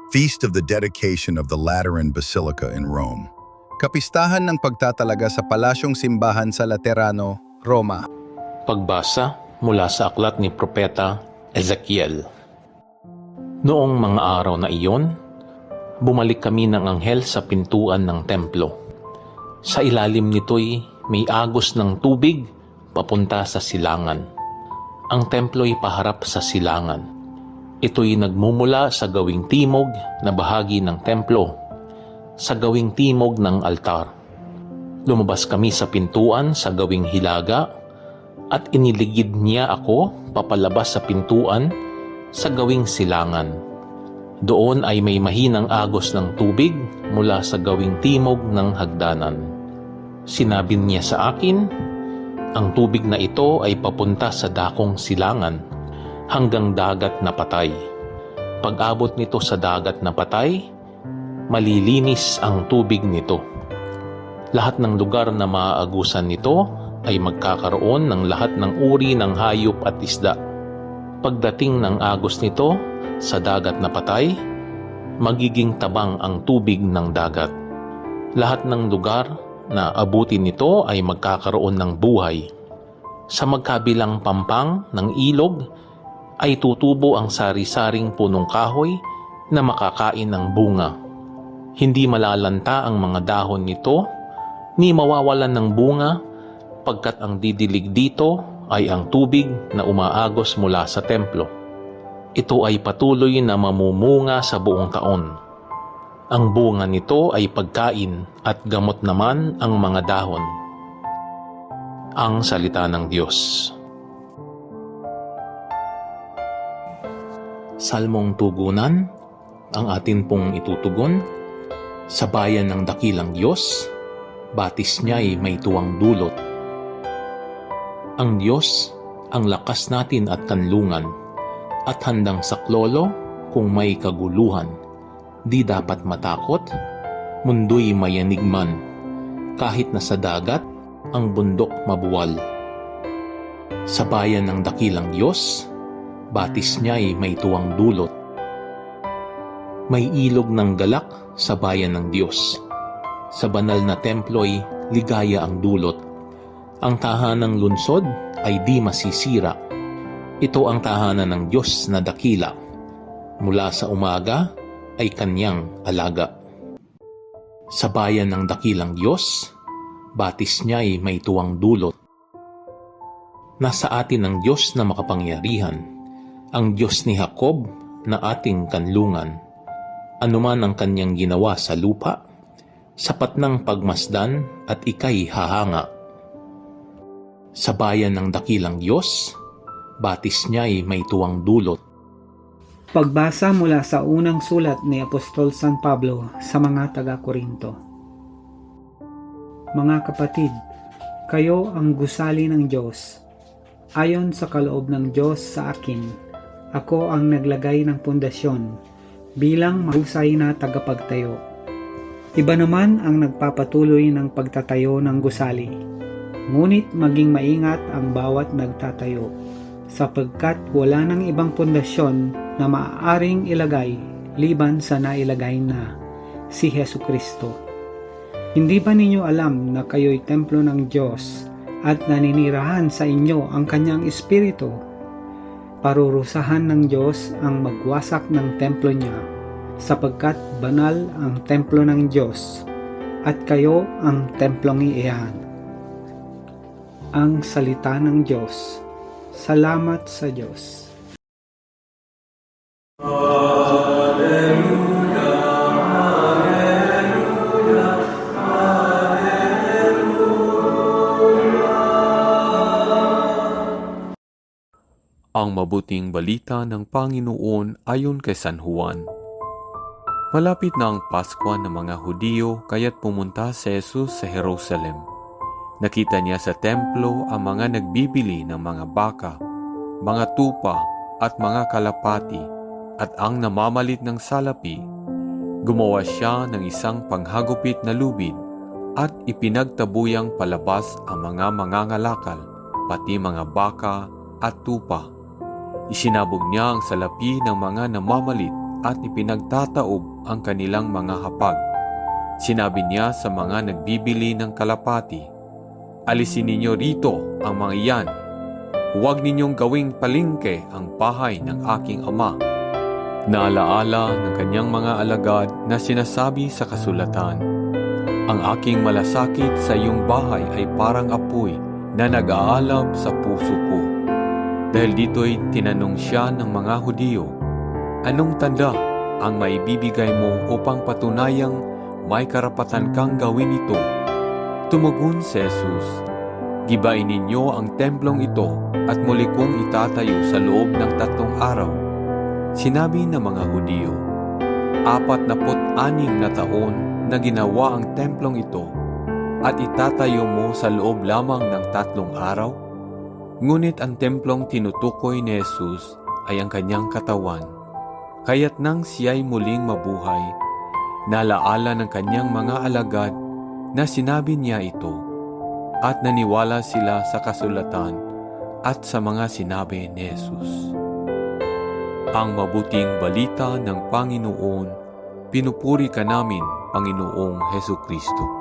Feast of the Dedication of the Lateran Basilica in Rome. Kapistahan ng pagtatalaga sa Palasyong Simbahan sa Laterano, Roma. Pagbasa mula sa aklat ni Propeta Ezekiel. Noong mga araw na iyon, bumalik kami ng anghel sa pintuan ng templo. Sa ilalim nito'y may agos ng tubig papunta sa silangan. Ang templo'y paharap sa silangan. Ito'y nagmumula sa gawing timog na bahagi ng templo, sa gawing timog ng altar. Lumabas kami sa pintuan sa gawing hilaga at iniligid niya ako papalabas sa pintuan sa gawing silangan. Doon ay may mahinang agos ng tubig mula sa gawing timog ng hagdanan. Sinabi niya sa akin, ang tubig na ito ay papunta sa dakong silangan hanggang dagat na patay. Pag-abot nito sa dagat na patay, malilinis ang tubig nito. Lahat ng lugar na maaagusan nito ay magkakaroon ng lahat ng uri ng hayop at isda. Pagdating ng agos nito sa dagat na patay, magiging tabang ang tubig ng dagat. Lahat ng lugar na abutin nito ay magkakaroon ng buhay. Sa magkabilang pampang ng ilog ay tutubo ang sari-saring punong kahoy na makakain ng bunga. Hindi malalanta ang mga dahon nito, ni mawawalan ng bunga, pagkat ang didilig dito ay ang tubig na umaagos mula sa templo. Ito ay patuloy na mamumunga sa buong taon. Ang bunga nito ay pagkain at gamot naman ang mga dahon. Ang salita ng Diyos. Salmong tugunan, ang atin pong itutugon. Sa bayan ng dakilang Diyos, batis niya'y may tuwang dulot. Ang Diyos, ang lakas natin at kanlungan, at handang saklolo kung may kaguluhan. Di dapat matakot, mundo'y mayanigman, kahit na sa dagat, ang bundok mabuwal. Sa bayan ng dakilang Diyos, batis niya'y may tuwang dulot. May ilog ng galak sa bayan ng Diyos. Sa banal na templo'y ligaya ang dulot. Ang tahanang lungsod ay di masisira. Ito ang tahanan ng Diyos na dakila. Mula sa umaga ay kanyang alaga. Sa bayan ng dakilang Diyos, batis niya'y may tuwang dulot. Nasa atin ang Diyos na makapangyarihan, ang Diyos ni Jacob na ating kanlungan. Anuman ang kanyang ginawa sa lupa, sapat ng pagmasdan at ika'y hahanga. Sa bayan ng dakilang Diyos, batis niya'y may tuwang dulot. Pagbasa mula sa unang sulat ni Apostol San Pablo sa mga taga-Korinto. Mga kapatid, kayo ang gusali ng Diyos. Ayon sa kaloob ng Diyos sa akin, ako ang naglagay ng pundasyon bilang mahusay na tagapagtayo. Iba naman ang nagpapatuloy ng pagtatayo ng gusali. Ngunit maging maingat ang bawat nagtatayo, sapagkat wala nang ibang pundasyon na maaaring ilagay liban sa nailagay na, si Hesu Kristo. Hindi ba ninyo alam na kayo'y templo ng Diyos at naninirahan sa inyo ang kanyang Espiritu? Parurusahan ng Diyos ang magwasak ng templo niya, sapagkat banal ang templo ng Diyos, at kayo ang templong iyan. Ang salita ng Diyos. Salamat sa Diyos. Ang mabuting balita ng Panginoon ayon kay San Juan. Malapit na ang Paskwa ng mga Hudiyo kaya't pumunta si Jesus sa Jerusalem. Nakita niya sa templo ang mga nagbibili ng mga baka, mga tupa at mga kalapati at ang namamalit ng salapi. Gumawa siya ng isang panghagupit na lubid at ipinagtabuyang palabas ang mga mangangalakal, pati mga baka at tupa. Isinabog niya ang salapi ng mga namamalit at ipinagtataob ang kanilang mga hapag. Sinabi niya sa mga nagbibili ng kalapati, "Alisin ninyo rito ang mga iyan. Huwag ninyong gawing palengke ang bahay ng aking ama." Naalaala ng kanyang mga alagad na sinasabi sa kasulatan, "Ang aking malasakit sa iyong bahay ay parang apoy na nag-aalab sa puso ko." Dahil dito'y tinanong siya ng mga Hudiyo, "Anong tanda ang maibibigay mo upang patunayang may karapatan kang gawin ito?" Tumugon si Jesus, "Gibain ninyo ang templong ito at muli kong itatayo sa loob ng 3 araw." Sinabi ng mga Hudiyo, 46 na taon na ginawa ang templong ito at itatayo mo sa loob lamang ng 3 araw? Ngunit ang templong tinutukoy ni Jesus ay ang kanyang katawan. Kaya't nang siya'y muling mabuhay, nalaala ng kanyang mga alagad na sinabi niya ito at naniwala sila sa kasulatan at sa mga sinabi ni Jesus. Ang mabuting balita ng Panginoon, pinupuri ka namin, Panginoong Hesukristo.